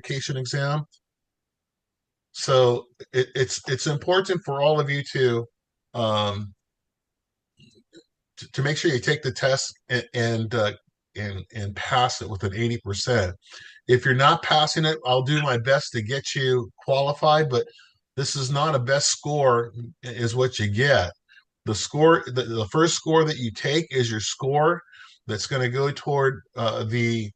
classification exam. So it's important for all of you um, to make sure you take the test and pass it with an 80%. If you're not passing it, I'll do my best to get you qualified, but this is not a best score is what you get. The first score that you take is your score that's going to go toward the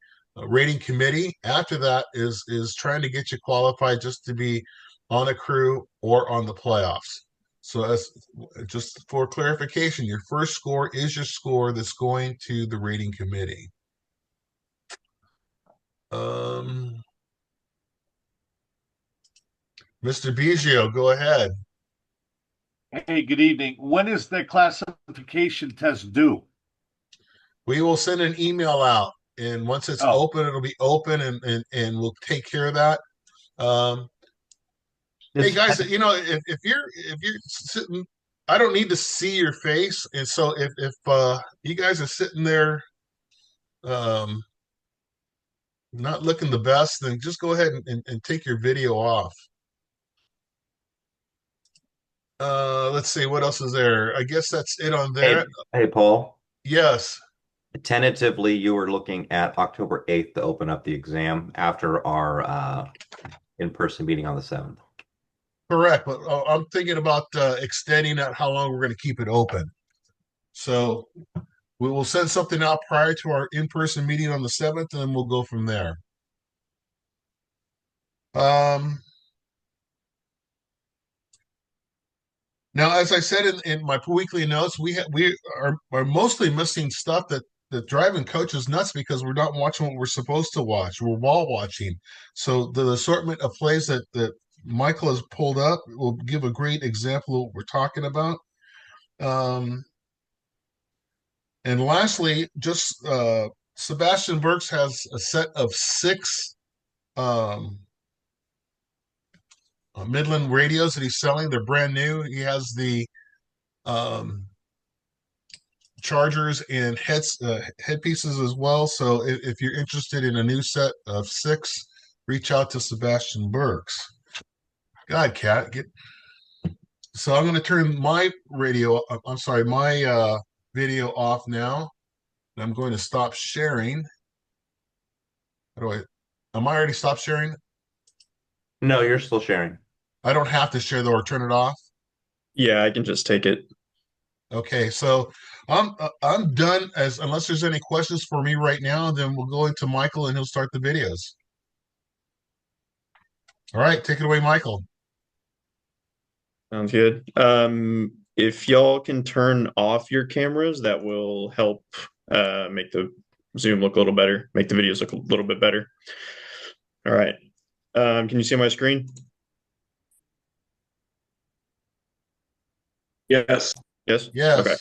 rating committee. After that is trying to get you qualified just to be on a crew or on the playoffs. So as just for clarification, your first score is your score that's going to the rating committee. Mr. Biggio, go ahead. Hey, good evening. When is the classification test due? We will send an email out, and once it's Oh, open, it'll be open, and we'll take care of that. Um, hey This guys, if you're sitting, I don't need to see your face, and so if you guys are sitting there um, not looking the best, then just go ahead and take your video off. Let's see what else is there. I guess that's it on there. hey, Paul. Yes, Tentatively, you were looking at October 8th to open up the exam after our in-person meeting on the 7th. correct. But I'm thinking about extending that, how long we're going to keep it open. So we will send something out prior to our in-person meeting on the 7th, and then we'll go from there. Now, as I said in my weekly notes, we are mostly missing stuff that driving coaches nuts because we're not watching what we're supposed to watch. We're wall watching. So the assortment of plays that Michael has pulled up will give a great example of what we're talking about. Um, and lastly, just Sebastian Burks has a set of 6 um, Midland radios that he's selling. They're brand new. He has the um, chargers and headpieces as well. So if you're interested in a new set of 6, reach out to Sebastian Burks. God, Cat, get. So I'm going to turn my radio. I'm sorry, my video off now. I'm going to stop sharing. How do I? Am I already stopped sharing? No, you're still sharing. I don't have to share though, or turn it off. Yeah, I can just take it. Okay, so I'm done. As unless there's any questions for me right now, then we'll go into Michael and he'll start the videos. All right, take it away, Michael. Sounds good. If y'all can turn off your cameras, that will help make the Zoom look a little better, make the videos look a little bit better. All right. Can you see my screen? Yes. Yes? Yes. Okay.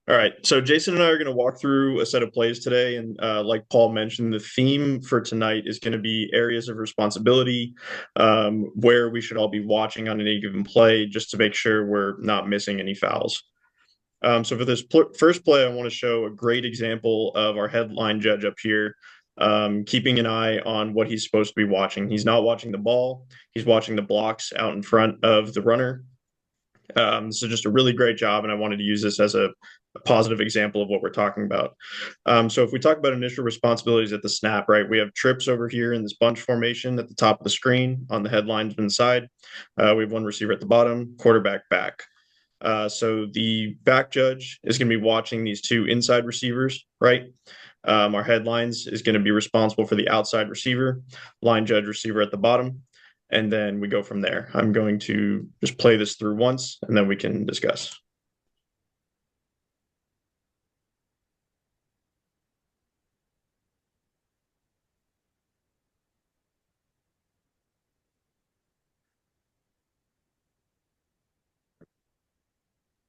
All right. So Jason and I are going to walk through a set of plays today. And like Paul mentioned, the theme for tonight is going to be areas of responsibility, where we should all be watching on any given play just to make sure we're not missing any fouls. So for this first play, I want to show a great example of our headline judge up here, keeping an eye on what he's supposed to be watching. He's not watching the ball. He's watching the blocks out in front of the runner. So just a really great job, and I wanted to use this as a positive example of what we're talking about. So if we talk about initial responsibilities at the snap, right, we have trips over here in this bunch formation at the top of the screen on the head linesman side. We have one receiver at the bottom, quarterback back. So the back judge is going to be watching these 2 inside receivers, right? Our headlines is going to be responsible for the outside receiver, line judge receiver at the bottom. And then we go from there. I'm going to just play this through once, and then we can discuss.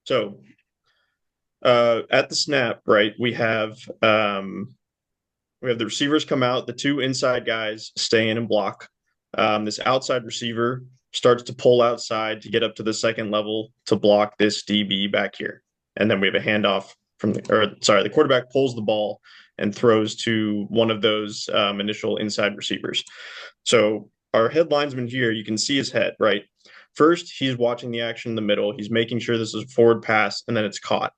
So at the snap, right, we have the receivers come out, the 2 inside guys stay in and block. This outside receiver starts to pull outside to get up to the second level to block this DB back here. And then we have a handoff the quarterback pulls the ball and throws to one of those initial inside receivers. So our head linesman here, you can see his head, right? First, he's watching the action in the middle. He's making sure this is a forward pass, and then it's caught.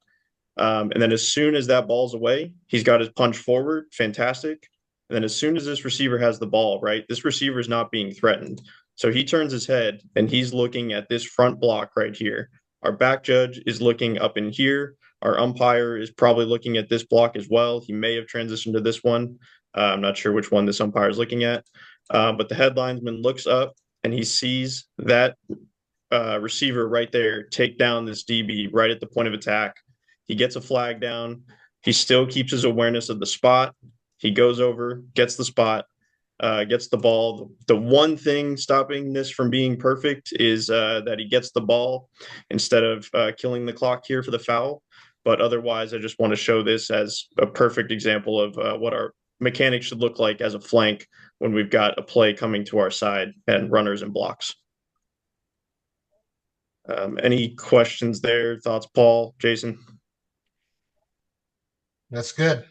And then as soon as that ball's away, he's got his punch forward, fantastic. And then as soon as this receiver has the ball, right, this receiver is not being threatened. So he turns his head and he's looking at this front block right here. Our back judge is looking up in here. Our umpire is probably looking at this block as well. He may have transitioned to this one. I'm not sure which one this umpire is looking at. But the head linesman looks up and he sees that receiver right there take down this DB right at the point of attack. He gets a flag down. He still keeps his awareness of the spot. He goes over, gets the spot, gets the ball. The one thing stopping this from being perfect is that he gets the ball instead of killing the clock here for the foul. But otherwise, I just want to show this as a perfect example of what our mechanics should look like as a flank when we've got a play coming to our side and runners and blocks. Any questions there? Thoughts, Paul, Jason? That's good.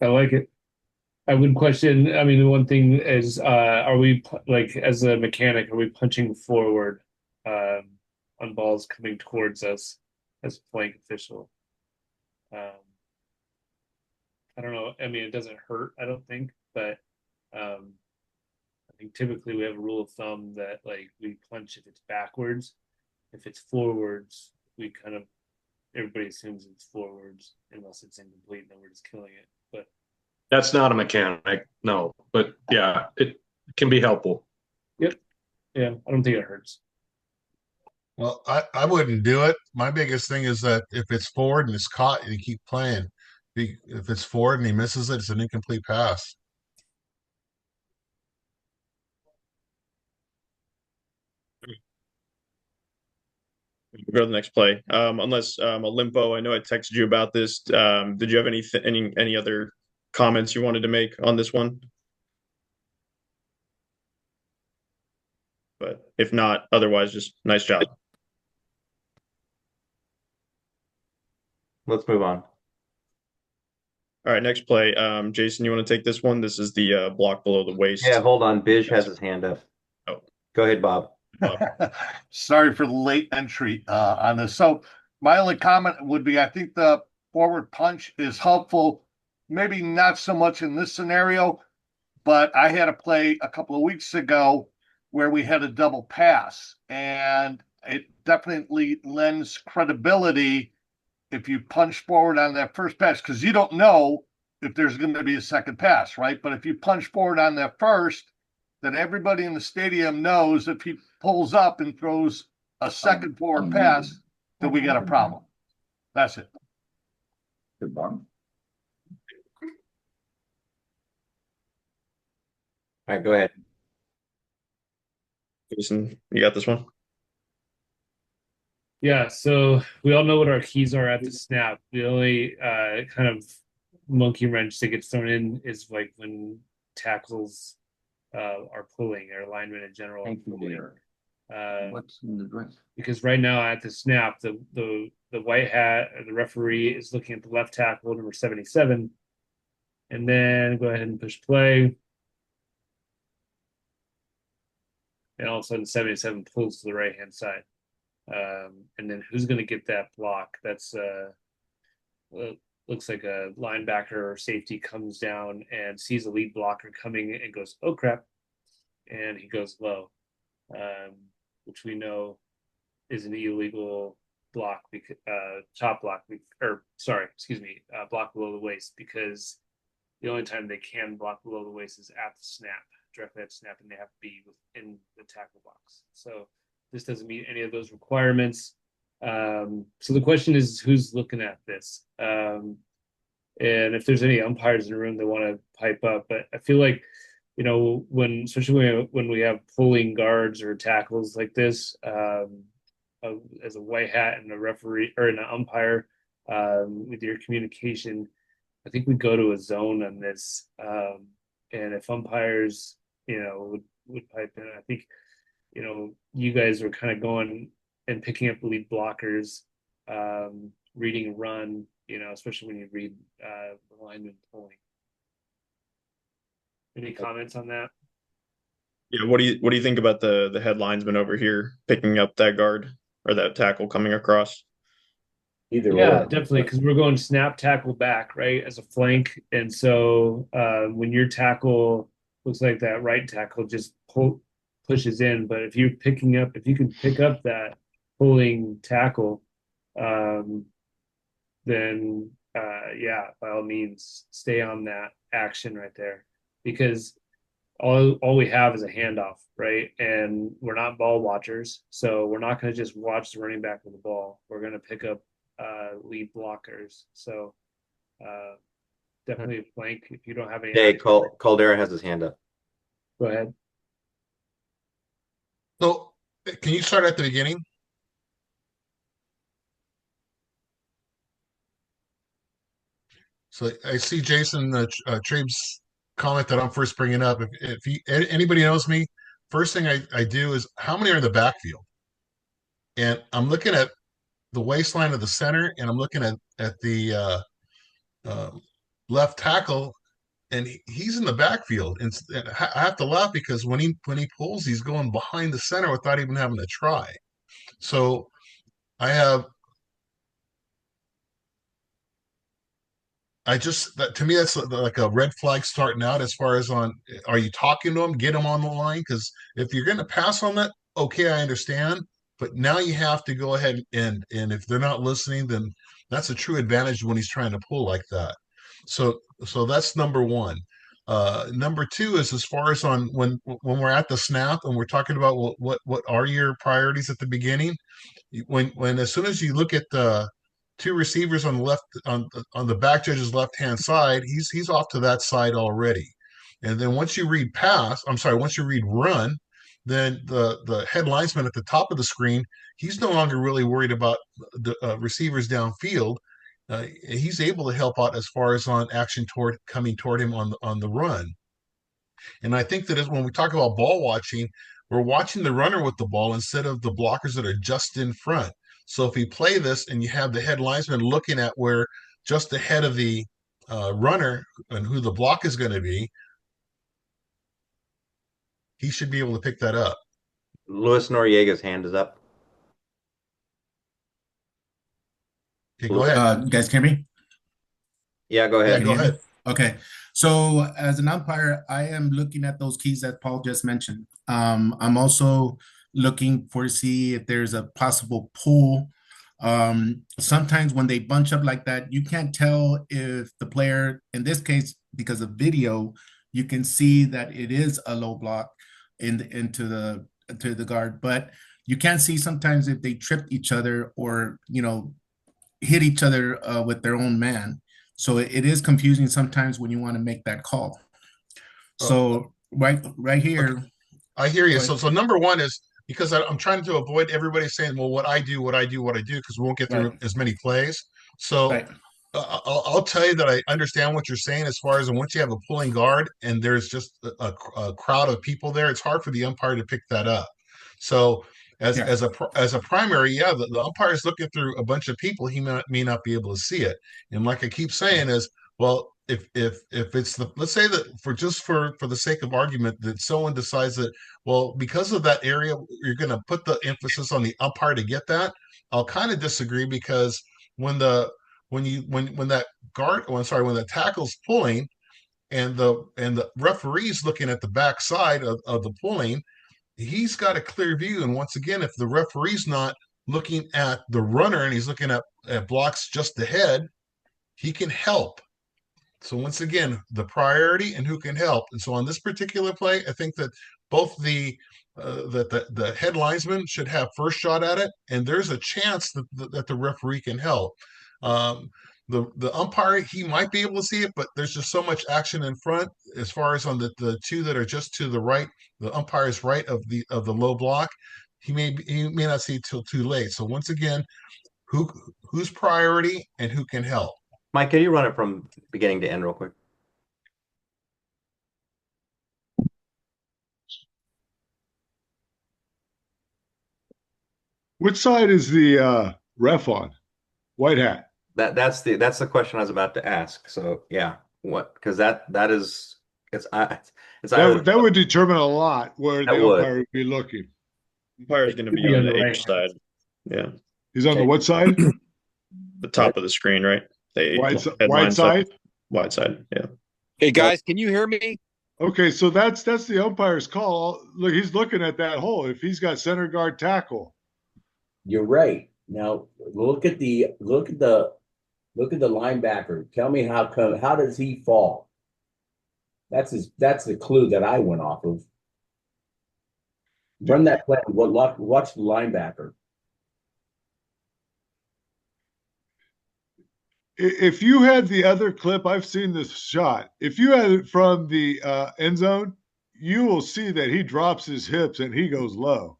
I like it. I would question, I mean, the one thing is, are we, like, as a mechanic, are we punching forward on balls coming towards us as a flank official? I don't know. I mean, it doesn't hurt, I don't think, but I think typically we have a rule of thumb that, like, we punch if it's backwards. If it's forwards, we kind of, everybody assumes it's forwards unless it's incomplete, and then we're just killing it. But That's not a mechanic, no. But yeah, it can be helpful. yep, yeah, I don't think it hurts. Well, I wouldn't do it. My biggest thing is that if it's forward and it's caught, you keep playing. If it's forward and he misses it, it's an incomplete pass. We'll go to the next play. Unless Olimpo, I know I texted you about this. Did you have any other comments you wanted to make on this one? But if not, otherwise, just nice job. Let's move on. All right, next play. Jason, you want to take this one? This is the block below the waist. Yeah, hold on. Bish has his hand up. Oh. Go ahead, Bob. Sorry for the late entry on this. So my only comment would be, I think the forward punch is helpful. Maybe not so much in this scenario, but I had a play a couple of weeks ago where we had a double pass, and it definitely lends credibility if you punch forward on that first pass, because you don't know if there's going to be a second pass, right? But if you punch forward on that first, then everybody in the stadium knows if he pulls up and throws a second forward pass, that we got a problem. That's it. Good one. All right, go ahead. Jason, you got this one? Yeah, so we all know what our keys are at the snap. The only kind of monkey wrench that gets thrown in is like when tackles are pulling, or linemen in general are pulling. What's in the dress? Because right now at the snap, the white hat, the referee is looking at the left tackle, number 77, and then go ahead and push play. And all of a sudden 77 pulls to the right hand side. And then who's going to get that block? That's looks like a linebacker or safety comes down and sees a lead blocker coming and goes, oh crap, and he goes low, which we know is an illegal block, because top block, or sorry, excuse me, block below the waist, because the only time they can block below the waist is at the snap, directly at snap, and they have to be within the tackle box. So this doesn't meet any of those requirements. So the question is, who's looking at this? And if there's any umpires in the room that want to pipe up, but I feel like, you know, especially when we have pulling guards or tackles like this, as a white hat and a referee or an umpire, with your communication, I think we go to a zone on this. And if umpires, you know, would pipe in, I think, you know, you guys are kind of going and picking up lead blockers, reading a run, especially when you read the lineman pulling. Any comments on that? Yeah, what do you think about the head linesman over here picking up that guard or that tackle coming across? Either Yeah, or. definitely, because we're going snap tackle back, right, as a flank, and so when your tackle looks like that right tackle just pushes in, but if you can pick up that pulling tackle, um, then yeah, by all means, stay on that action right there, because all we have is a handoff, right? And we're not ball watchers, so we're not going to just watch the running back with the ball. We're going to pick up lead blockers. So definitely a flank. If you don't have any, Hey, Caldera has his hand up. go ahead. So can you start at the beginning? So I see Jason Trabe's comment that I'm first bringing up. Anybody knows me, first thing I do is how many are in the backfield? And I'm looking at the waistline of the center, and I'm looking at the uh, left tackle, and he's in the backfield. And I have to laugh because when he pulls, he's going behind the center without even having to try. So I have to me that's like a red flag starting out as far as on are you talking to them, get them on the line, because if you're going to pass on that, okay, I understand, but now you have to go ahead and if they're not listening, then that's a true advantage when he's trying to pull like that. So that's number one. Number two is as far as on when we're at the snap and we're talking about what are your priorities at the beginning, when as soon as you look at the two receivers on the left on the back judge's left hand side, he's off to that side already. And then once you read once you read run, then the head linesman at the top of the screen, he's no longer really worried about the receivers downfield. He's able to help out as far as on action coming toward him on the run. And I think that when we talk about ball watching, we're watching the runner with the ball instead of the blockers that are just in front. So if we play this and you have the head linesman looking at where just ahead of the runner and who the block is going to be, he should be able to pick that up. Luis Noriega's hand is up. Okay, go ahead. You guys hear me? Yeah, go Yeah, ahead. go ahead. Okay. So as an umpire, I am looking at those keys that Paul just mentioned. I'm also looking for see if there's a possible pull. Sometimes when they bunch up like that, you can't tell if the player, in this case, because of video, you can see that it is a low block into the guard, but you can't see sometimes if they tripped each other or hit each other with their own man. So it is confusing sometimes when you want to make that call. So right here. Okay. I hear you. So number one is because I'm trying to avoid everybody saying, well, what I do, because we won't get through as many plays. So I'll tell you that I understand what you're saying as far as once you have a pulling guard and there's just a crowd of people there, it's hard for the umpire to pick that up. So as a primary, the umpire is looking through a bunch of people. He may not be able to see it. And like I keep saying is, well, if it's let's say that for the sake of argument that someone decides that, well, because of that area, you're going to put the emphasis on the umpire to get that. I'll kind of disagree because when that tackle's pulling and the referee's looking at the backside of the pulling, he's got a clear view. And once again, if the referee's not looking at the runner and he's looking at blocks just ahead, he can help. So once again, the priority and who can help. And so on this particular play, I think that both the head linesman should have first shot at it, and there's a chance that the referee can help. The umpire, he might be able to see it, but there's just so much action in front as far as on the two that are just to the right, the umpire's right of the low block. He may not see it till too late. So once again, who's priority and who can help. Mike, can you run it from beginning to end real quick? Which side is the ref on? White hat. that's the question I was about to ask. So yeah, what? Because that is it's either That would determine a lot where that the would. umpire would be looking. Umpire is going to Could be be on on the the H right. side. Yeah, He's on the what side? the top of the screen, right? The Wide headline side. wide side. Yeah. Hey guys, can you hear me? Okay, so that's the umpire's call. Look, he's looking at that hole. If he's got center guard tackle, You're right. Now look at the linebacker. Tell me how does he fall? That's the clue that I went off of. Run that play. Watch the linebacker. if you had the other clip, I've seen this shot. If you had it from the end zone, you will see that he drops his hips and he goes low.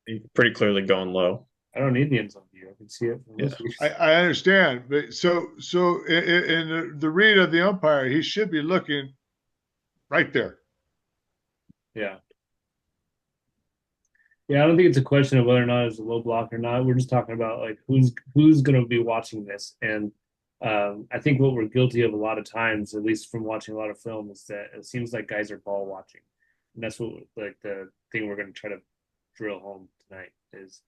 He's pretty clearly going low. I don't need the end zone view. I can see it. From this view. I understand, but so in the read of the umpire, he should be looking right there. Yeah. Yeah, I don't think it's a question of whether or not it's a low block or not. We're just talking about like who's going to be watching this, and I think what we're guilty of a lot of times, at least from watching a lot of film, is that it seems like guys are ball watching, and that's what like the thing we're going to try to drill home tonight is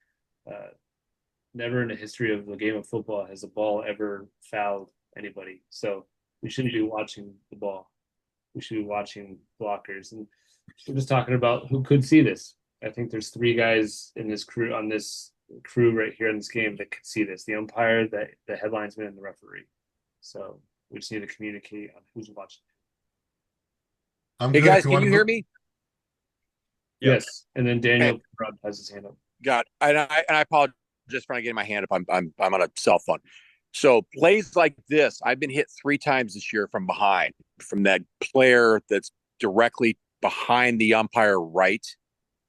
never in the history of the game of football has a ball ever fouled anybody. So we shouldn't be watching the ball. We should be watching blockers, and we're just talking about who could see this. I think there's 3 guys in this crew on this crew right here in this game that could see this: the umpire, the headlinesman, and the referee. So we just need to communicate on who's watching. Hey guys, can you hear me? Yes, and then Daniel has his hand up. God, and I apologize just for not getting my hand up. I'm on a cell phone. So plays like this, I've been hit 3 times this year from behind, from that player that's directly behind the umpire right,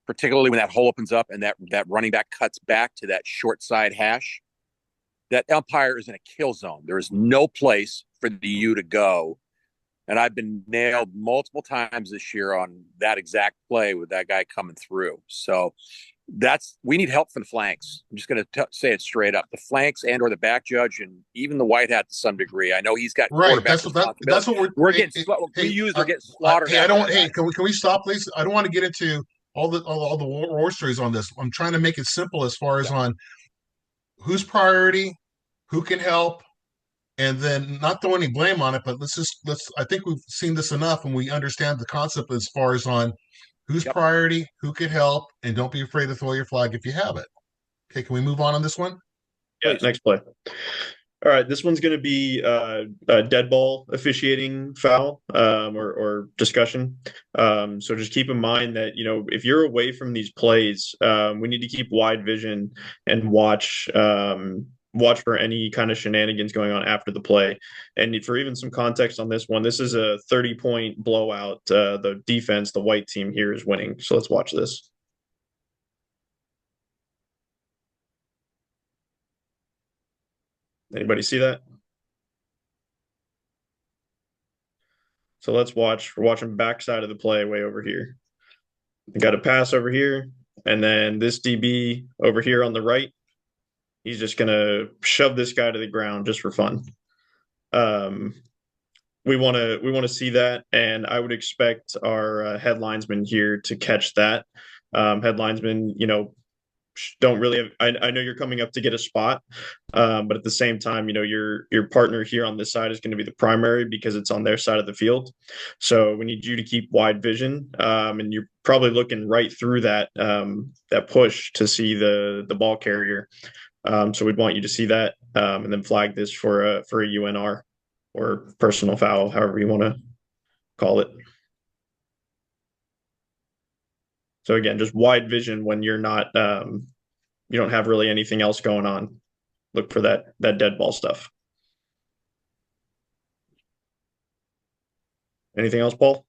particularly when that hole opens up and that running back cuts back to that short side hash. That umpire is in a kill zone. There is no place for the U to go. And I've been nailed multiple times this year on that exact play with that guy coming through. So we need help from the flanks. I'm just going to say it straight up. The flanks and or the back judge and even the white hat to some degree. I know he's got right. That's what we're getting. We're getting slaughtered. Hey, can we stop, please? I don't want to get into all the war stories on this. I'm trying to make it simple as far as on who's priority, who can help, and then not throw any blame on it. But let's I think we've seen this enough, and we understand the concept as far as on who's priority, who can help, and don't be afraid to throw your flag if you have it. Okay, can we move on this one? Yeah, next play. All right, this one's going to be a dead ball officiating foul or discussion. So just keep in mind that, if you're away from these plays, we need to keep wide vision and watch for any kind of shenanigans going on after the play. And for even some context on this one, this is a 30-point blowout. The defense, the white team here, is winning. So let's watch this. Anybody see that? So let's watch. We're watching backside of the play way over here. We got a pass over here, and then this DB over here on the right, he's just going to shove this guy to the ground just for fun. We want to see that, and I would expect our headlinesman here to catch that. Headlinesman, don't really have, I know you're coming up to get a spot, but at the same time, your partner here on this side is going to be the primary because it's on their side of the field. So we need you to keep wide vision, and you're probably looking right through that push to see the ball carrier. So we'd want you to see that, and then flag this for a UNR or personal foul, however you want to call it. So again, just wide vision when you're not, you don't have really anything else going on. Look for that dead ball stuff. Anything else, Paul?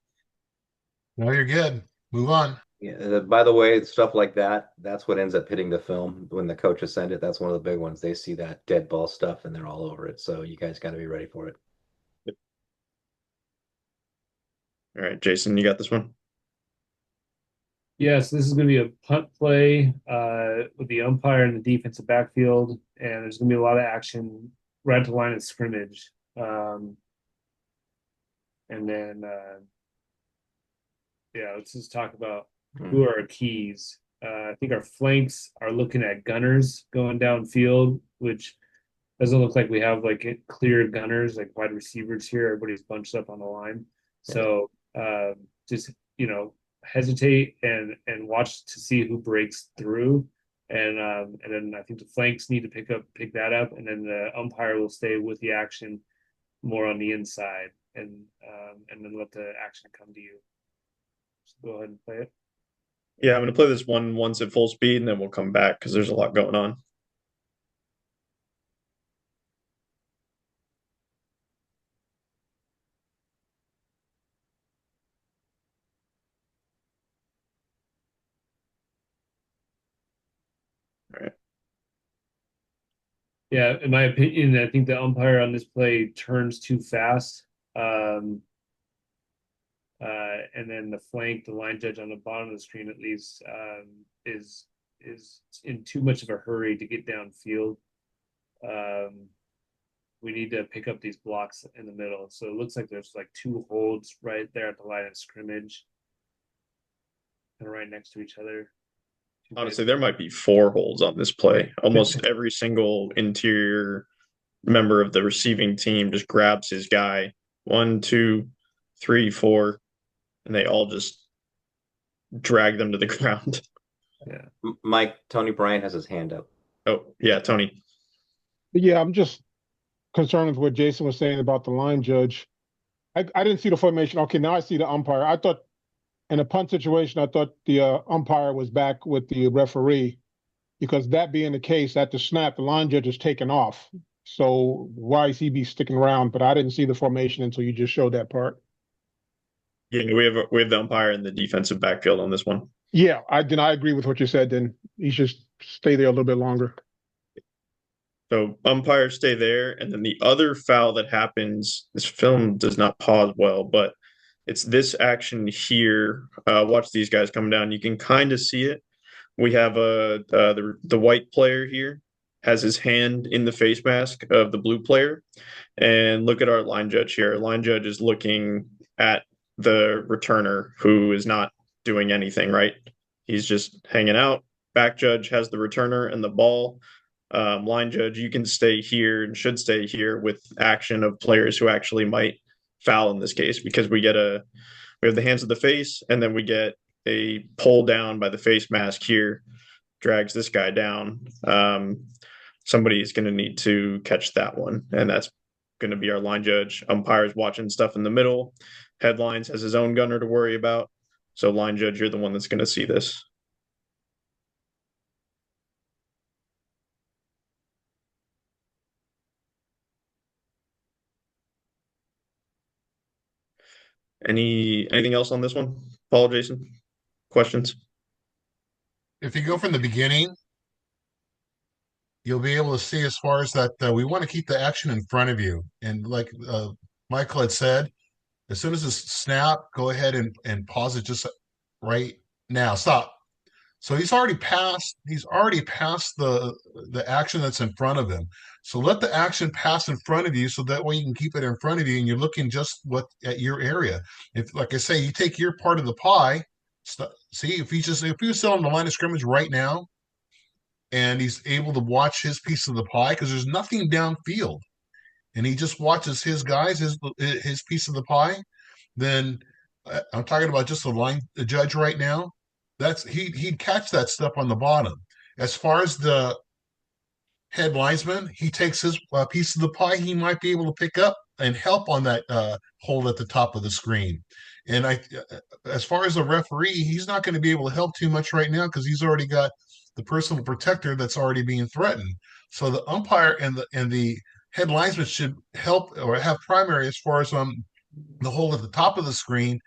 No, you're good. Move on. Yeah, by the way, stuff like that's what ends up hitting the film when the coaches send it. That's one of the big ones. They see that dead ball stuff and they're all over it. So you guys got to be ready for it. All right, Jason, you got this one? Yes, this is going to be a punt play with the umpire in the defensive backfield, and there's going to be a lot of action right at the line of scrimmage. And then, yeah, let's just talk about who are our keys. I think our flanks are looking at gunners going downfield, which doesn't look like we have like clear gunners, like wide receivers here. Everybody's bunched up on the line. So just, hesitate and watch to see who breaks through. And then I think the flanks need to pick that up, and then the umpire will stay with the action more on the inside, and then let the action come to you. So go ahead and play it. Yeah, I'm going to play this one once at full speed, and then we'll come back because there's a lot going on. All right. Yeah, in my opinion, I think the umpire on this play turns too fast. And then the flank, the line judge on the bottom of the screen, at least, is in too much of a hurry to get downfield. We need to pick up these blocks in the middle. So it looks like there's like two holds right there at the line of scrimmage, and right next to each other. Honestly, there might be 4 holds on this play. Almost every single interior member of the receiving team just grabs his guy. 1, 2, 3, 4, and they all just drag them to the ground. Yeah. Mike, Tony Bryant has his hand up. Oh, yeah, Tony. Yeah, I'm just concerned with what Jason was saying about the line judge. I didn't see the formation. Okay, now I see the umpire. I thought in a punt situation, I thought the umpire was back with the referee, because that being the case, at the snap, the line judge is taken off. So why is he be sticking around? But I didn't see the formation until you just showed that part. Yeah, we have the umpire in the defensive backfield on this one. Yeah, I agree with what you said. Then he should stay there a little bit longer. So umpires stay there, and then the other foul that happens, this film does not pause well, but it's this action here. Watch these guys come down. You can kind of see it. We have the white player here has his hand in the face mask of the blue player, and look at our line judge here. Our line judge is looking at the returner who is not doing anything, right? He's just hanging out. Back judge has the returner and the ball. Line judge, you can stay here and should stay here with action of players who actually might foul in this case, because we have the hands of the face, and then we get a pull down by the face mask here, drags this guy down. Somebody's going to need to catch that one, and that's going to be our line judge. Umpire's watching stuff in the middle. Headlines has his own gunner to worry about. So line judge, you're the one that's going to see this. Anything else on this one? Paul, Jason, questions? If you go from the beginning, you'll be able to see as far as that we want to keep the action in front of you. And like Michael had said, as soon as it's snap, go ahead and pause it just right now. Stop. So he's already passed the action that's in front of him. So let the action pass in front of you, so that way you can keep it in front of you and you're looking just at your area. If, like I say, you take your part of the pie, see if he was still on the line of scrimmage right now, and he's able to watch his piece of the pie, because there's nothing downfield, and he just watches his guys, his piece of the pie, then I'm talking about just the judge right now. He'd catch that stuff on the bottom. As far as the head linesman, he takes his piece of the pie. He might be able to pick up and help on that hold at the top of the screen. And as far as the referee, he's not going to be able to help too much right now, because he's already got the personal protector that's already being threatened. So the umpire and the head linesman should help or have primary as far as the hold at the top of the screen.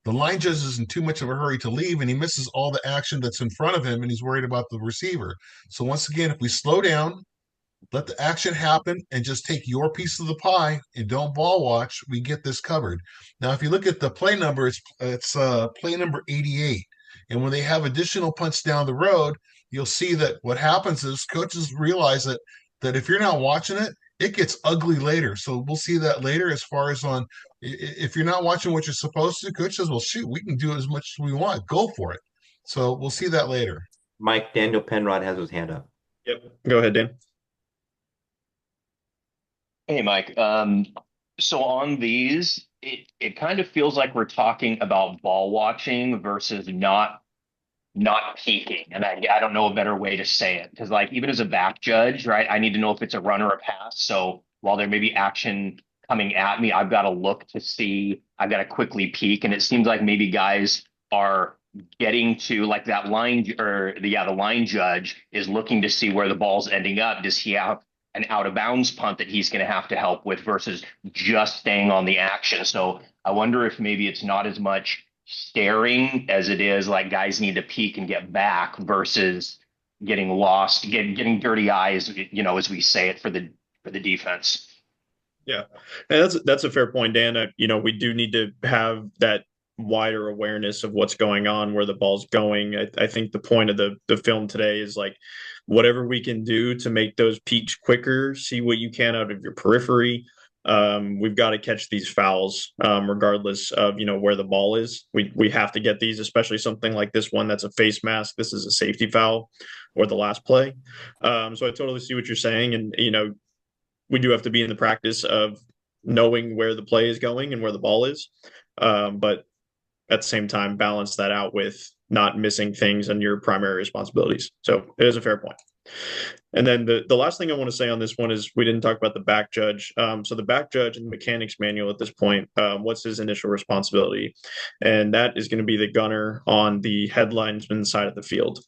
The line judge is in too much of a hurry to leave, and he misses all the action that's in front of him, and he's worried about the receiver. So once again, if we slow down, let the action happen, and just take your piece of the pie and don't ball watch, we get this covered. Now, if you look at the play number, it's play number 88. And when they have additional punts down the road, you'll see that what happens is coaches realize that if you're not watching it, it gets ugly later. So we'll see that later as far as on if you're not watching what you're supposed to, coach says, well, shoot, we can do as much as we want. Go for it. So we'll see that later. Mike, Daniel Penrod has his hand up. Yep. Go ahead, Dan. Hey, Mike. So on these, it kind of feels like we're talking about ball watching versus not peaking. And I don't know a better way to say it, because like even as a back judge, right, I need to know if it's a run or a pass. So while there may be action coming at me, I've got to look to see, I've got to quickly peek. And it seems like maybe guys are getting to like that line, or the line judge is looking to see where the ball's ending up. Does he have an out of bounds punt that he's going to have to help with versus just staying on the action? So I wonder if maybe it's not as much staring as it is like guys need to peek and get back versus getting lost, getting dirty eyes, you know, as we say it for the defense. Yeah, and that's a fair point, Dan. You know, we do need to have that wider awareness of what's going on, where the ball's going. I think the point of the film today is like whatever we can do to make those peaks quicker, see what you can out of your periphery. We've got to catch these fouls, regardless of, you know, where the ball is. We have to get these, especially something like this one that's a face mask. This is a safety foul, or the last play. So I totally see what you're saying, and you know, we do have to be in the practice of knowing where the play is going and where the ball is, but at the same time, balance that out with not missing things on your primary responsibilities. So it is a fair point. And then the last thing I want to say on this one is we didn't talk about the back judge. So the back judge in the mechanics manual at this point, what's his initial responsibility? And that is going to be the gunner on the headlinesman side of the field.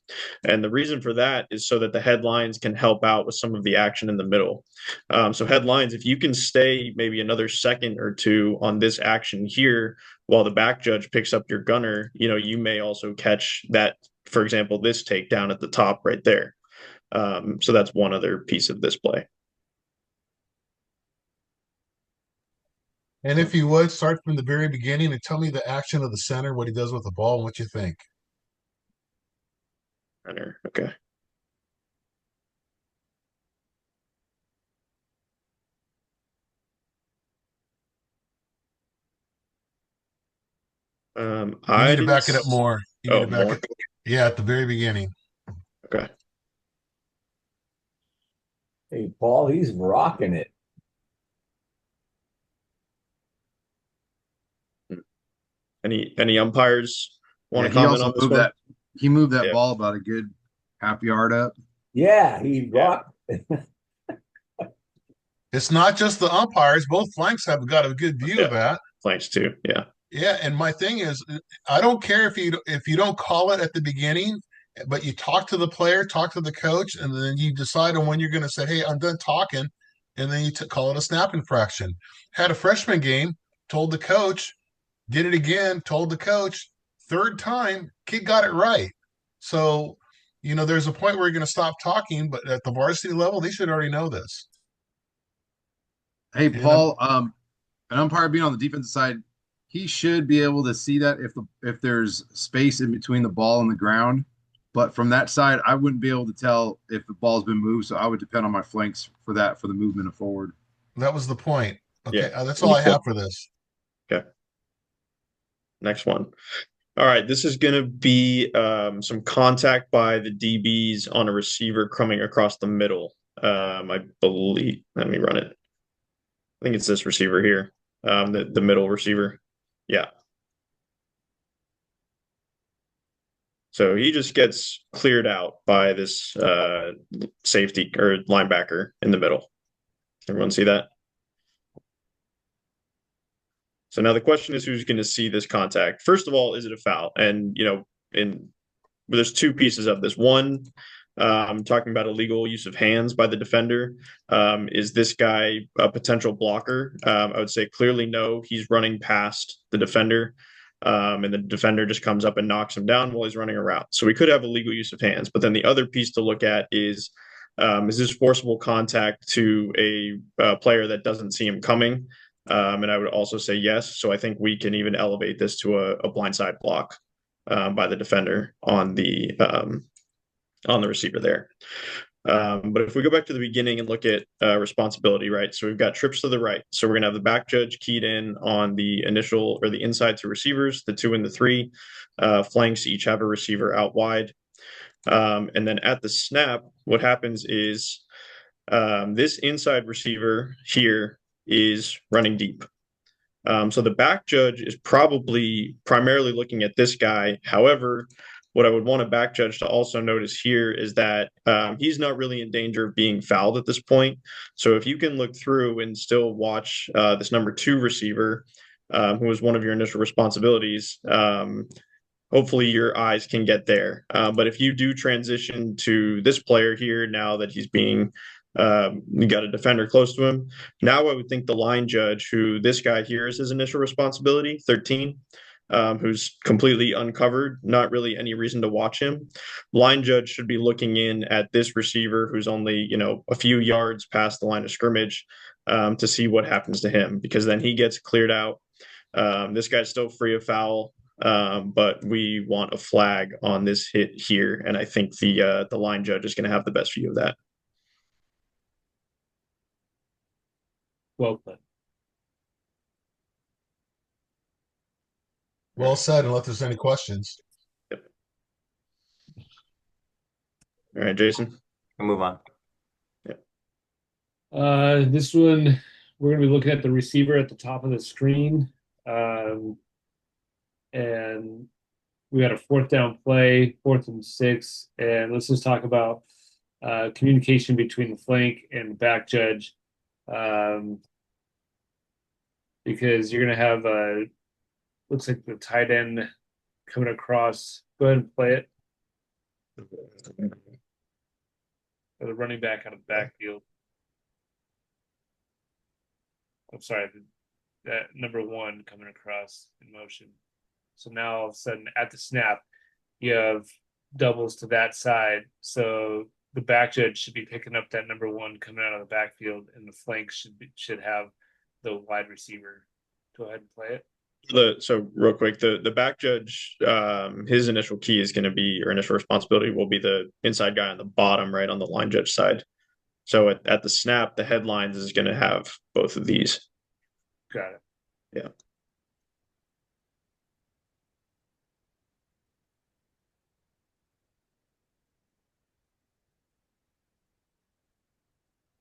And the reason for that is so that the headlines can help out with some of the action in the middle. So headlines, if you can stay maybe another second or two on this action here while the back judge picks up your gunner, you know, you may also catch that, for example, this takedown at the top right there. So that's one other piece of this play. And if you would start from the very beginning and tell me the action of the center, what he does with the ball, and what you think. Okay. You need to back it up more. You need to back more? it. Yeah, at the very beginning. Okay. Hey, Paul, he's rocking it. Any umpires want to he comment also on this moved one? that. He moved that ball about a good half yard up. Yeah, he rocked. It's not just the umpires; both flanks have got a good view of that. Flanks too, yeah. Yeah, and my thing is, I don't care if you don't call it at the beginning, but you talk to the player, talk to the coach, and then you decide on when you're going to say, "Hey, I'm done talking," and then you call it a snap infraction. Had a freshman game, told the coach, did it again, told the coach, third time, kid got it right. So, you know, there's a point where you're going to stop talking, but at the varsity level, they should already know this. Hey, Paul, an umpire being on the defensive side, he should be able to see that if there's space in between the ball and the ground. But from that side, I wouldn't be able to tell if the ball's been moved, so I would depend on my flanks for the movement of forward. That was the point. Okay, Yeah. that's all I have for this. Okay. Next one. All right, this is going to be some contact by the DBs on a receiver coming across the middle. I believe. Let me run it. I think it's this receiver here, the middle receiver. Yeah. So he just gets cleared out by this safety or linebacker in the middle. Everyone see that? So now the question is, who's going to see this contact? First of all, is it a foul? And, you know, there's two pieces of this. One, I'm talking about illegal use of hands by the defender. Is this guy a potential blocker? I would say clearly no. He's running past the defender, and the defender just comes up and knocks him down while he's running around. So we could have illegal use of hands. But then the other piece to look at is this forcible contact to a player that doesn't see him coming? And I would also say yes. So I think we can even elevate this to a blindside block. by the defender on the receiver there. But if we go back to the beginning and look at responsibility, right? So we've got trips to the right. So we're going to have the back judge keyed in on the initial or the inside two receivers, the 2 and the 3. Flanks each have a receiver out wide. And then at the snap, what happens is this inside receiver here is running deep. So the back judge is probably primarily looking at this guy. However, what I would want a back judge to also notice here is that he's not really in danger of being fouled at this point. So if you can look through and still watch this number 2 receiver, who was one of your initial responsibilities, hopefully your eyes can get there. But if you do transition to this player here, now that he's being you got a defender close to him. Now I would think the line judge, who this guy here is his initial responsibility, 13, who's completely uncovered, not really any reason to watch him. Line judge should be looking in at this receiver who's only, a few yards past the line of scrimmage to see what happens to him, because then he gets cleared out. This guy's still free of foul, but we want a flag on this hit here, and I think the line judge is going to have the best view of that. Well put. Well said, unless there's any questions. Yep. All right, Jason. We'll move on. This one, we're going to be looking at the receiver at the top of the screen. And we got a 4th down play, 4th and 6. And let's just talk about communication between the flank and the back judge. Because you're going to have looks like the tight end coming across. Go ahead and play it. Or the running back out of the backfield. I'm sorry, that number 1 coming across in motion. So now all of a sudden at the snap, you have doubles to that side. So the back judge should be picking up that number 1 coming out of the backfield, and the flank should have the wide receiver. Go ahead and play it. So real quick, the back judge, his initial key is going to be, or initial responsibility will be the inside guy on the bottom, right on the line judge side. So at the snap, the headlines is going to have both of these. Got it. Yeah.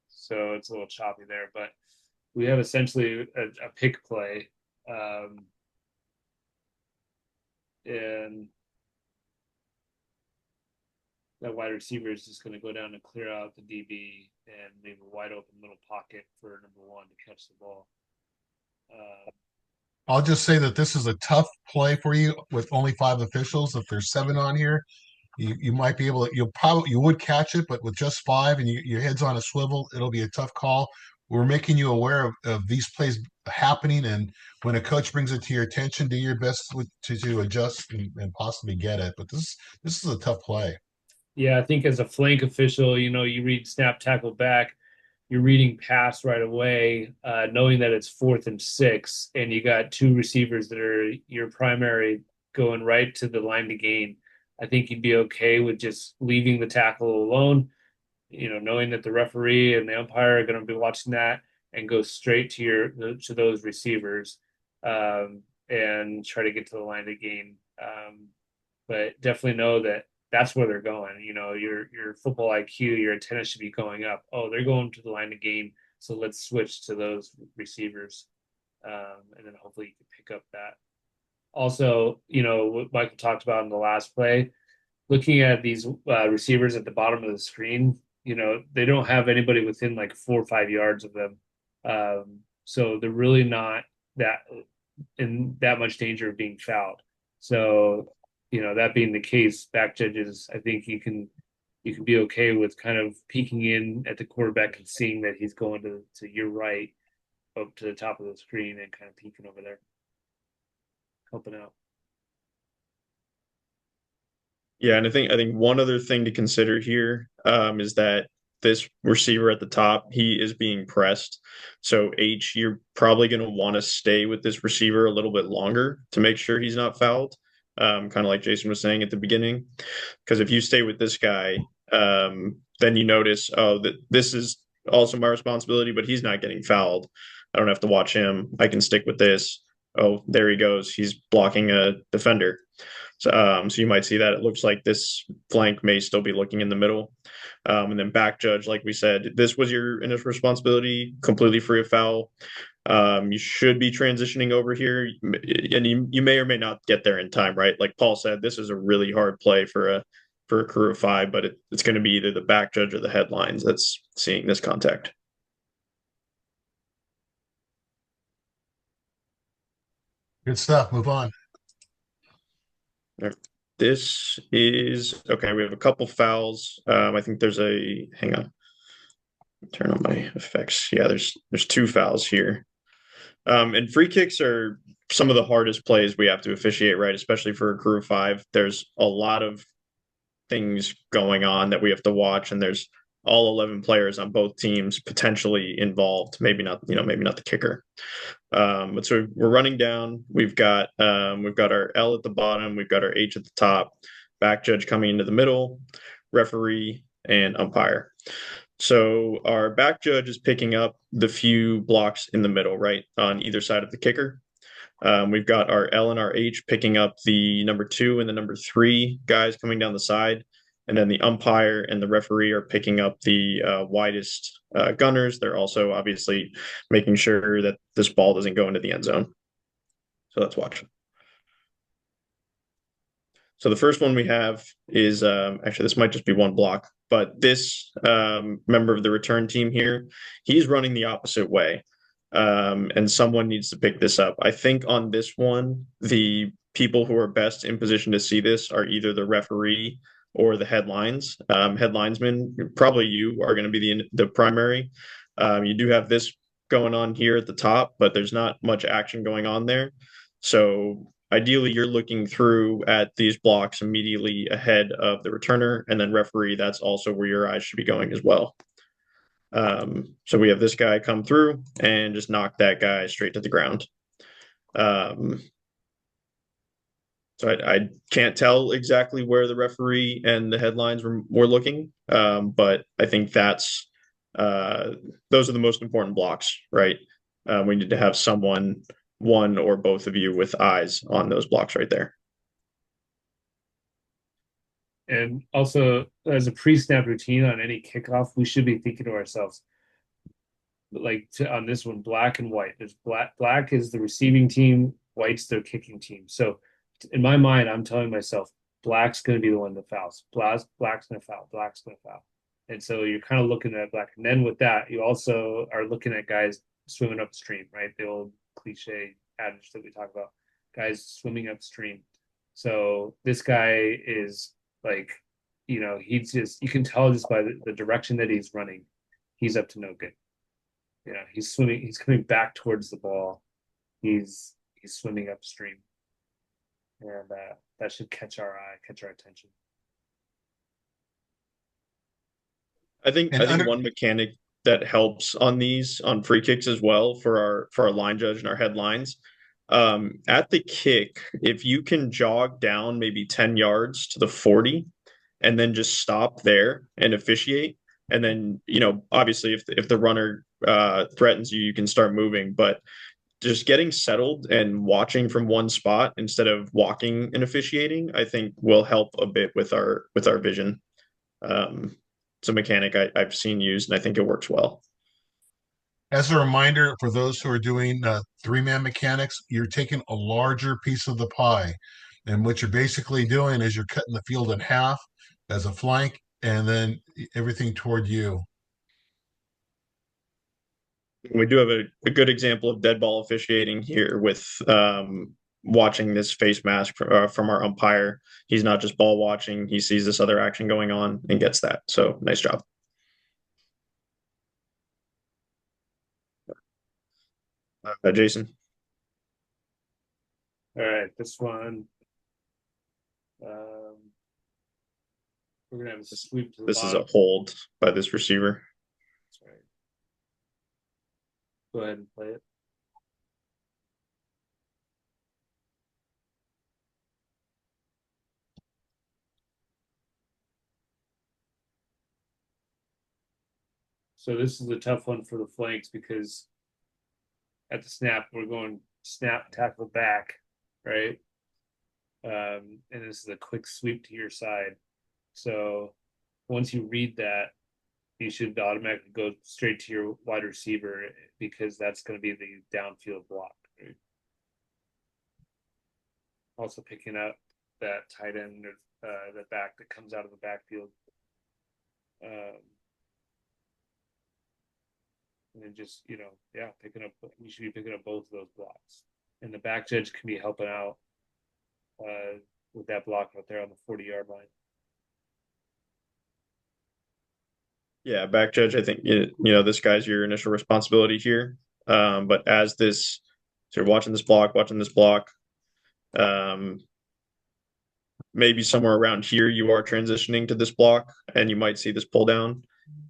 So it's a little choppy there, but we have essentially a pick play. And that wide receiver is just going to go down and clear out the DB and leave a wide open little pocket for number 1 to catch the ball. I'll just say that this is a tough play for you with only 5 officials. If there's 7 on here, you might be able to. You would catch it, but with just 5 and your head's on a swivel, it'll be a tough call. We're making you aware of these plays happening, and when a coach brings it to your attention, do your best to adjust and possibly get it. But this is a tough play. Yeah, I think as a flank official, you read snap, tackle, back. You're reading pass right away, knowing that it's 4th and 6, and you got 2 receivers that are your primary going right to the line to gain. I think you'd be okay with just leaving the tackle alone, knowing that the referee and the umpire are going to be watching that, and go straight to those receivers and try to get to the line to gain. But definitely know that that's where they're going. Your football IQ, your antenna should be going up. Oh, they're going to the line to gain, so let's switch to those receivers, and then hopefully you can pick up that. Also, what Michael talked about in the last play, looking at these receivers at the bottom of the screen, they don't have anybody within like 4 or 5 yards of them. So they're really not in that much danger of being fouled. So, that being the case, back judges, I think you can be okay with kind of peeking in at the quarterback and seeing that he's going to your right up to the top of the screen and kind of peeking over there, helping out. Yeah, and I think one other thing to consider here is that this receiver at the top, he is being pressed. So H, you're probably going to want to stay with this receiver a little bit longer to make sure he's not fouled. kind of like Jason was saying at the beginning. Because if you stay with this guy, then you notice, oh, that this is also my responsibility, but he's not getting fouled. I don't have to watch him. I can stick with this. Oh, there he goes. He's blocking a defender. So you might see that it looks like this flank may still be looking in the middle. And then back judge, like we said, this was your initial responsibility, completely free of foul. You should be transitioning over here, and you may or may not get there in time, right? Like Paul said, this is a really hard play for a crew of 5, but it's going to be either the back judge or the headlines that's seeing this contact. Good stuff. Move on. This is okay. We have a couple fouls. I think there's a hang on. Turn on my effects. Yeah, there's 2 fouls here. And free kicks are some of the hardest plays we have to officiate, right? Especially for a crew of 5. There's a lot of things going on that we have to watch, and there's all 11 players on both teams potentially involved. Maybe not, maybe not the kicker. But so we're running down. We've got our L at the bottom. We've got our H at the top. Back judge coming into the middle. Referee and umpire. So our back judge is picking up the few blocks in the middle, right, on either side of the kicker. We've got our L and our H picking up the number 2 and the number 3 guys coming down the side. And then the umpire and the referee are picking up the widest gunners. They're also obviously making sure that this ball doesn't go into the end zone. So let's watch. So the first one we have is actually, this might just be one block, but this member of the return team here, he's running the opposite way. And someone needs to pick this up. I think on this one, the people who are best in position to see this are either the referee or the headlines. Headlinesman, probably you are going to be the primary. You do have this going on here at the top, but there's not much action going on there. So ideally, you're looking through at these blocks immediately ahead of the returner, and then referee, that's also where your eyes should be going as well. So we have this guy come through and just knock that guy straight to the ground. So I can't tell exactly where the referee and the headlines were looking, but I think those are the most important blocks, right? We need to have someone, one or both of you, with eyes on those blocks right there. And also, as a pre-snap routine on any kickoff, we should be thinking to ourselves, on this one, black and white. There's black is the receiving team, white's their kicking team. So in my mind, I'm telling myself, black's going to be the one that fouls. Black's going to foul. Black's going to foul. And so you're kind of looking at black. And then with that, you also are looking at guys swimming upstream, right? The old cliche adage that we talk about, guys swimming upstream. So this guy is he's just, you can tell just by the direction that he's running, he's up to no good. He's swimming, he's coming back towards the ball. He's swimming upstream. And that should catch our attention. I think one mechanic that helps on free kicks as well for our line judge and our headlines, at the kick, if you can jog down maybe 10 yards to the 40 and then just stop there and officiate, and then obviously if the runner threatens you, you can start moving, but just getting settled and watching from one spot instead of walking and officiating, I think will help a bit with our vision. It's a mechanic I've seen used, and I think it works well. As a reminder, for those who are doing 3-man mechanics, you're taking a larger piece of the pie. And what you're basically doing is you're cutting the field in half as a flank, and then everything toward you. We do have a good example of dead ball officiating here with watching this face mask from our umpire. He's not just ball watching. He sees this other action going on and gets that. So nice job. Jason. All right, this one. We're going to have a sweep to the This bottom. is a hold by this receiver. That's right. Go ahead and play it. So this is a tough one for the flanks because at the snap, we're going snap, tackle back, right? And this is a quick sweep to your side. So once you read that, you should automatically go straight to your wide receiver because that's going to be the downfield block. Right? Also picking up that tight end or the back that comes out of the backfield. And then just, picking up, you should be picking up both of those blocks. And the back judge can be helping out with that block right there on the 40-yard line. Yeah, back judge, I think, this guy's your initial responsibility here. But as this, so you're watching this block, maybe somewhere around here you are transitioning to this block and you might see this pull down.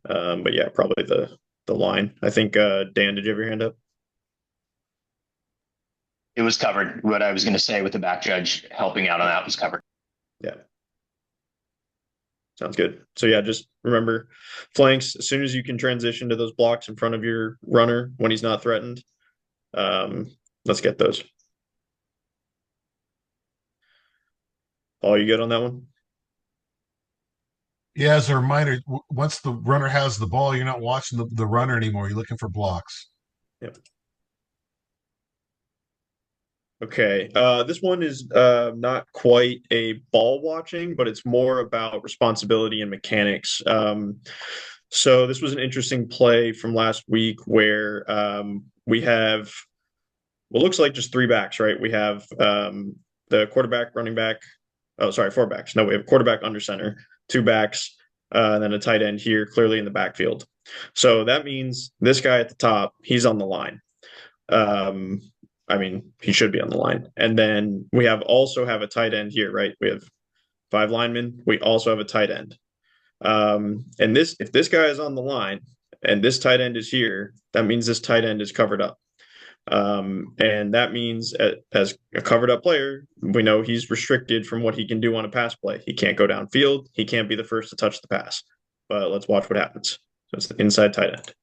But yeah, probably the line. I think, Dan, did you have your hand up? It was covered. What I was going to say with the back judge helping out on that was covered. Yeah. Sounds good. So yeah, just remember flanks, as soon as you can transition to those blocks in front of your runner when he's not threatened, let's get those. Paul, you good on that one? Yeah, as a reminder, once the runner has the ball, you're not watching the runner anymore. You're looking for blocks. Yep. Okay, this one is not quite a ball watching, but it's more about responsibility and mechanics. So this was an interesting play from last week where we have what looks like just three backs, right? We have the quarterback, running back. Oh, sorry, four backs. No, we have quarterback under center, two backs, and then a tight end here, clearly in the backfield. So that means this guy at the top, he's on the line. He should be on the line. And then we also have a tight end here, right? We have 5 linemen. We also have a tight end. And if this guy is on the line and this tight end is here, that means this tight end is covered up. And that means as a covered up player, we know he's restricted from what he can do on a pass play. He can't go downfield. He can't be the first to touch the pass. But let's watch what happens. So it's the inside tight end.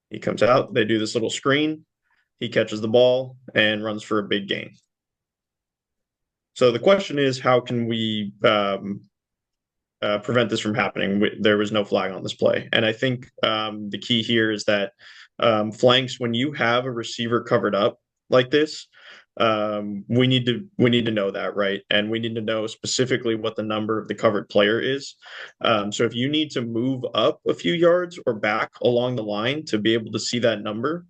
He comes out. They do this little screen. He catches the ball and runs for a big gain. So the question is, how can we prevent this from happening? There was no flag on this play. And I think the key here is that flanks, when you have a receiver covered up like this, we need to know that, right? And we need to know specifically what the number of the covered player is. So if you need to move up a few yards or back along the line to be able to see that number,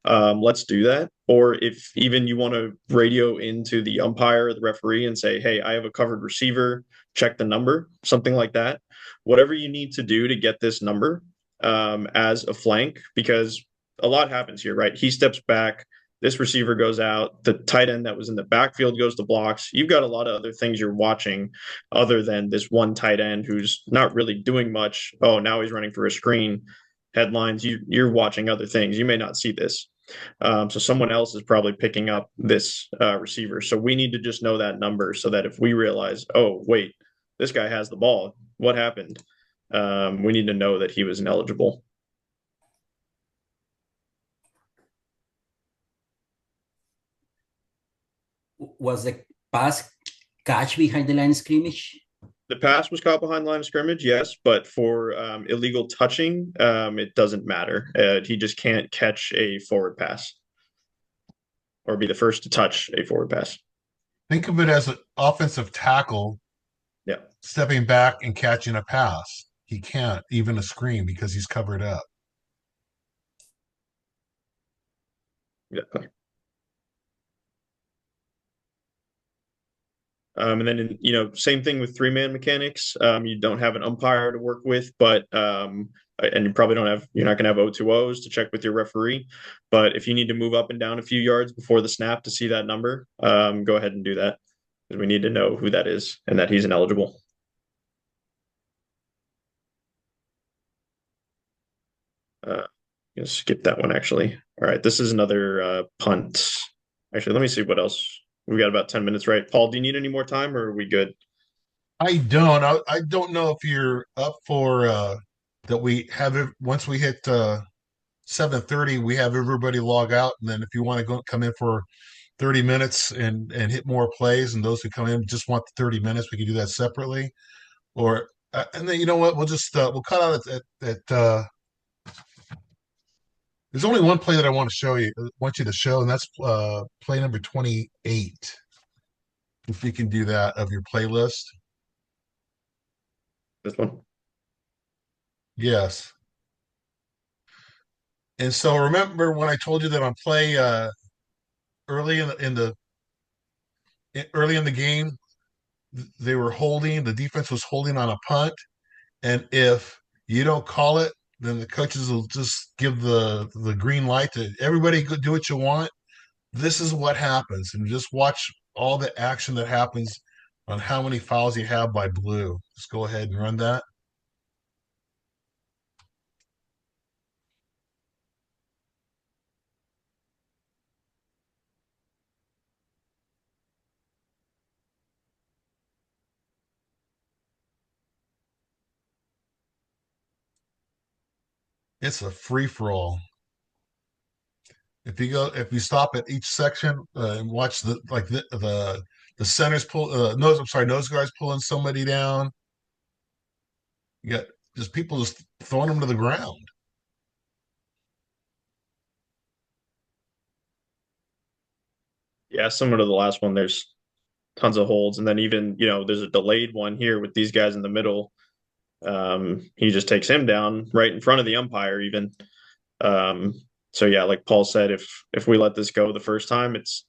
let's do that. Or if even you want to radio into the umpire or the referee and say, hey, I have a covered receiver, check the number, something like that. Whatever you need to do to get this number as a flank, because a lot happens here, right? He steps back. This receiver goes out. The tight end that was in the backfield goes to blocks. You've got a lot of other things you're watching other than this one tight end who's not really doing much. Oh, now he's running for a screen. Headlines, you're watching other things. You may not see this. So someone else is probably picking up this receiver. So we need to just know that number so that if we realize, oh, wait, this guy has the ball. What happened? We need to know that he was ineligible. Was the pass catch behind the line of scrimmage? The pass was caught behind the line of scrimmage, yes, but for illegal touching, it doesn't matter. He just can't catch a forward pass or be the first to touch a forward pass. Think of it as an offensive tackle. Yeah, stepping back and catching a pass. He can't, even a screen, because he's covered up. Yeah. And then, same thing with 3-man mechanics. You don't have an umpire to work with, but and you're not going to have O2Os to check with your referee. But if you need to move up and down a few yards before the snap to see that number, go ahead and do that, because we need to know who that is and that he's ineligible. Skip that one, actually. All right, this is another punt. Actually, let me see what else. We've got about 10 minutes, right? Paul, do you need any more time or are we good? I don't. I don't know if you're up for that. We have it once we hit 7:30. We have everybody log out, and then if you want to go come in for 30 minutes and hit more plays, and those who come in just want the 30 minutes, we can do that separately. Or and then you know what? We'll just we'll cut out there's only one play that I want you to show, and that's play number 28. If you can do that of your playlist. This one. Yes. And so remember when I told you that on play early early in the game, they were holding, the defense was holding on a punt, and if you don't call it, then the coaches will just give the green light to everybody go do what you want. This is what happens, and just watch all the action that happens on how many fouls you have by blue. Just go ahead and run that. It's a free for all. If you stop at each section and watch the centers pull, nose guards pulling somebody down. You got just people just throwing them to the ground. Yeah, similar to the last one, there's tons of holds, and then even there's a delayed one here with these guys in the middle. He just takes him down right in front of the umpire, even. So yeah, like Paul said, if we let this go the first time, it's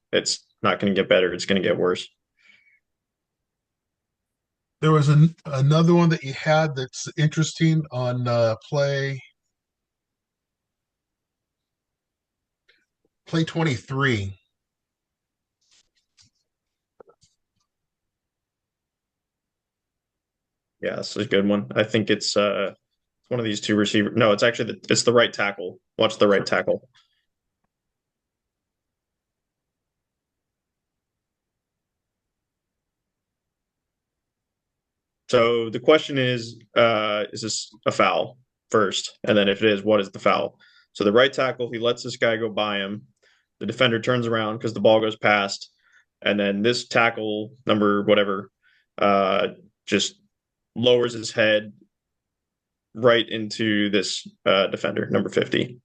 not going to get better. It's going to get worse. There was another one that you had that's interesting on play 23. Yeah, this is a good one. I think it's one of these two receivers. No, it's actually it's the right tackle. Watch the right tackle. So the question is this a foul first? And then if it is, what is the foul? So the right tackle, he lets this guy go by him. The defender turns around because the ball goes past. And then this tackle, number whatever, just lowers his head right into this defender, number 50.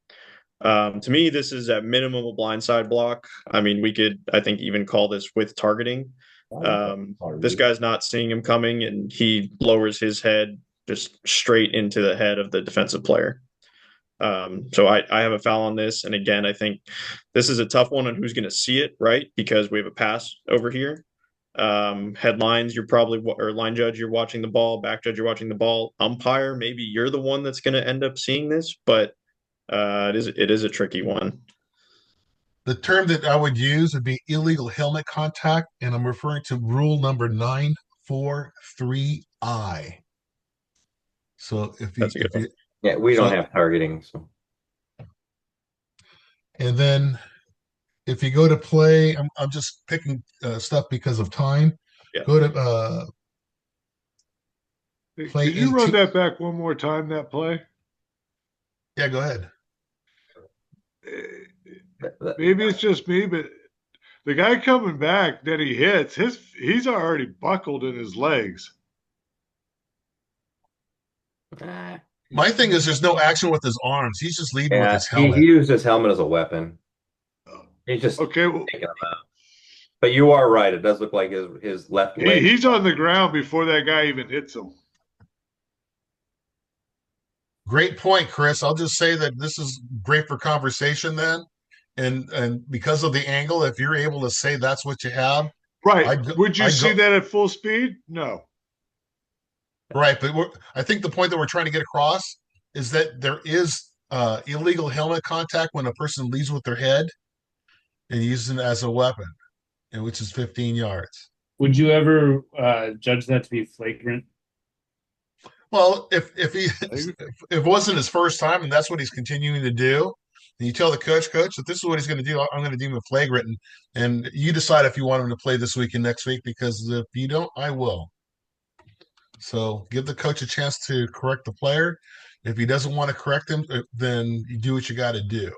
To me, this is at minimum a blindside block. I mean, we could, I think, even call this with targeting. This guy's not seeing him coming, and he lowers his head just straight into the head of the defensive player. So I have a foul on this. And again, I think this is a tough one on who's going to see it, right? Because we have a pass over here. Headlines, you're probably, or line judge, you're watching the ball, back judge, you're watching the ball, umpire, maybe you're the one that's going to end up seeing this, but it is a tricky one. The term that I would use would be illegal helmet contact, and I'm referring to rule number 943I. So if you, yeah, we don't have targeting. So, and then if you go to play, I'm just picking stuff because of time. Yeah. Go to play. Can you run that back one more time? That play. Yeah, go ahead. Maybe it's just me, but the guy coming back that he hits, he's already buckled in his legs. My thing is there's no action with his arms. He's just leading with his helmet. He used his helmet as a weapon. He's just taking him out. But you are right. It does look like his left leg. He's on the ground before that guy even hits him. Great point, Chris. I'll just say that this is great for conversation then. And because of the angle, if you're able to say that's what you have. Right. Would you see that at full speed? No. Right. But I think the point that we're trying to get across is that there is illegal helmet contact when a person leads with their head and uses it as a weapon, and which is 15 yards. Would you ever judge that to be flagrant? Well, if it wasn't his first time and that's what he's continuing to do, and you tell the coach, if this is what he's going to do, I'm going to deem him flagrant, and you decide if you want him to play this week and next week, because if you don't, I will. So give the coach a chance to correct the player. If he doesn't want to correct him, then you do what you got to do.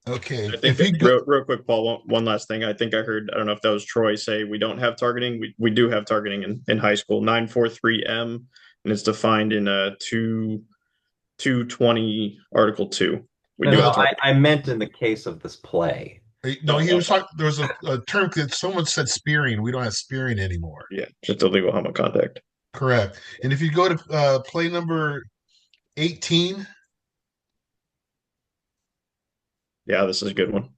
Okay. I think real quick, Paul, one last thing. I think I heard, I don't know if that was Troy, say we don't have targeting. We do have targeting in high school, 943M, and it's defined in 220 Article 2. We do have targeting. I meant in the case of this play. No, he was talking. There was a term that someone said spearing. We don't have spearing anymore. Yeah, just illegal helmet contact. Correct. And if you go to play number 18. Yeah, this is a good one.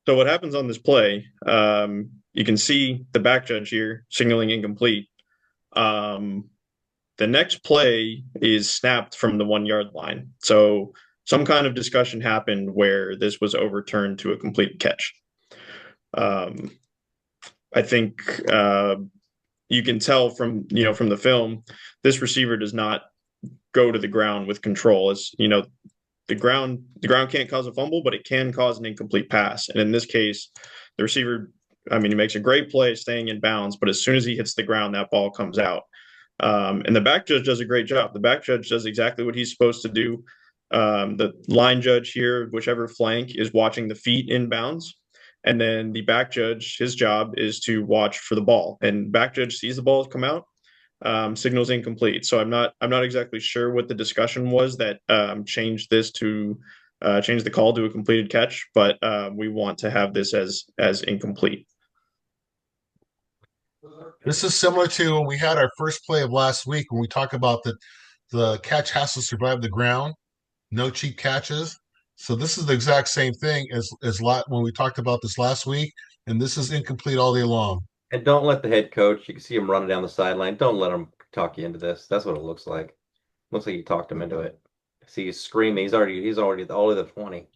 So what happens on this play, you can see the back judge here signaling incomplete. The next play is snapped from the 1 yard line. So some kind of discussion happened where this was overturned to a complete catch. I think you can tell from the film, this receiver does not go to the ground with control. As you know, the ground can't cause a fumble, but it can cause an incomplete pass. And in this case, the receiver, he makes a great play staying in bounds, but as soon as he hits the ground, that ball comes out. And the back judge does a great job. The back judge does exactly what he's supposed to do. The line judge here, whichever flank, is watching the feet in bounds. And then the back judge, his job is to watch for the ball. And back judge sees the ball come out, signals incomplete. So I'm not exactly sure what the discussion was that changed this to change the call to a completed catch, but we want to have this as incomplete. This is similar to when we had our first play of last week when we talk about the catch has to survive the ground, no cheap catches. So this is the exact same thing as when we talked about this last week, and this is incomplete all day long. And don't let the head coach, you can see him running down the sideline. Don't let him talk you into this. That's what it looks like. Looks like you talked him into it. See, he's screaming. He's already all of the 20.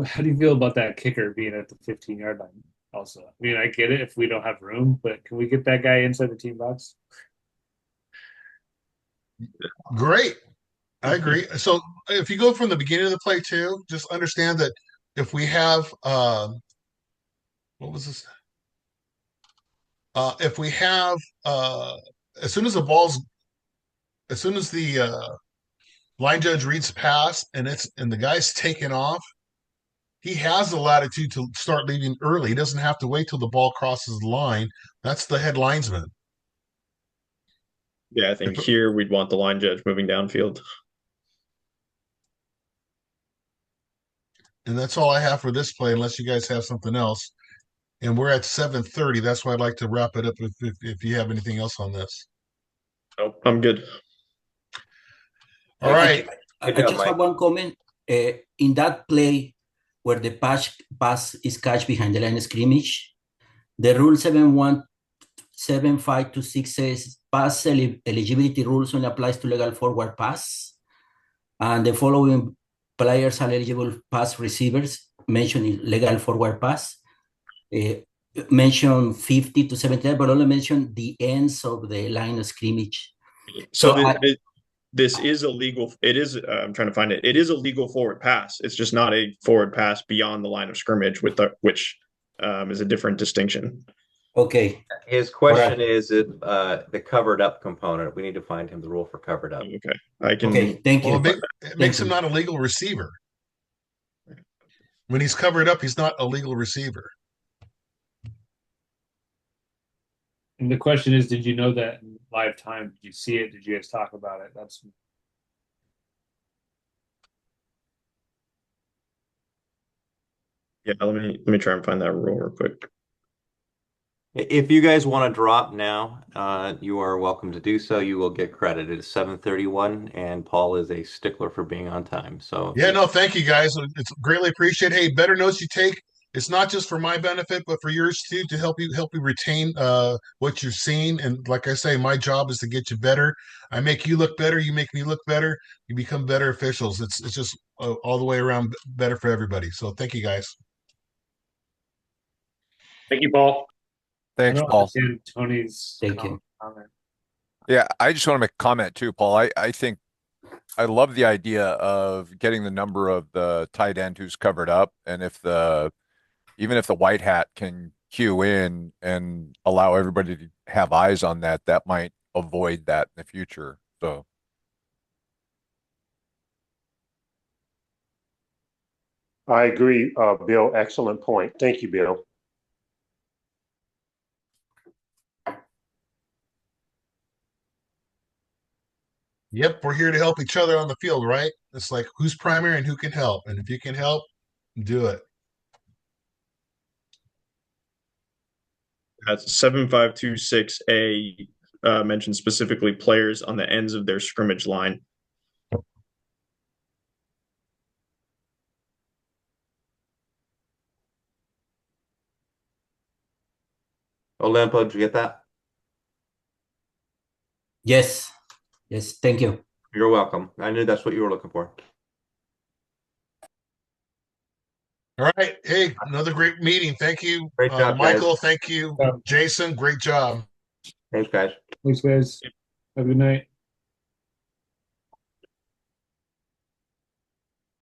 How do you feel about that kicker being at the 15-yard line? Also, I get it if we don't have room, but can we get that guy inside the team box? Great. I agree. So if you go from the beginning of the play too, just understand that if we have what was this? If we have as soon as the line judge reads the pass and the guy's taken off, he has the latitude to start leaving early. He doesn't have to wait till the ball crosses the line. That's the head linesman. Yeah, I think here we'd want the line judge moving downfield. And that's all I have for this play, unless you guys have something else. And we're at 7:30. That's why I'd like to wrap it up if you have anything else on this. Oh, I'm good. All right. I just have one comment. In that play where the pass is catch behind the line of scrimmage, the rule 7.17526 says pass eligibility rules only applies to legal forward pass, and the following players are eligible pass receivers mentioned in legal forward pass. Mention 50 to 79, but only mention the ends of the line of scrimmage. So this is illegal. It is. I'm trying to find it. It is a legal forward pass. It's just not a forward pass beyond the line of scrimmage, which is a different distinction. Okay. His question is the covered up component. We need to find him the rule for covered up. Okay. I can. Okay. Thank you. Well, it makes him not a legal receiver. When he's covered up, he's not a legal receiver. And the question is, did you know that in live time? Did you see it? Did you guys talk about it? That's Yeah, let me try and find that rule real quick. If you guys want to drop now, you are welcome to do so. You will get credit. It's 7:31, and Paul is a stickler for being on time. So yeah, no, thank you guys. It's greatly appreciated. Hey, better notes you take. It's not just for my benefit, but for yours too, to help you retain what you've seen. And like I say, my job is to get you better. I make you look better. You make me look better. You become better officials. It's just all the way around better for everybody. So thank you guys. Thank you, Paul. Thanks, I don't Paul. understand Tony's Thank you. comment. Yeah, I just want to make a comment too, Paul. I think I love the idea of getting the number of the tight end who's covered up, and even if the white hat can cue in and allow everybody to have eyes on that, that might avoid that in the future. So I agree, Bill. Excellent point. Thank you, Bill. Yep, we're here to help each other on the field, right? It's like who's primary and who can help. And if you can help, do it. That's 7526A mentions specifically players on the ends of their scrimmage line. Olimpo, did you get that? Yes. Yes. Thank you. You're welcome. I knew that's what you were looking for. All right. Hey, another great meeting. Thank you, Great job, Michael. guys. Thank you, Jason. Great job. Thanks, guys. Thanks, guys. Have a good night.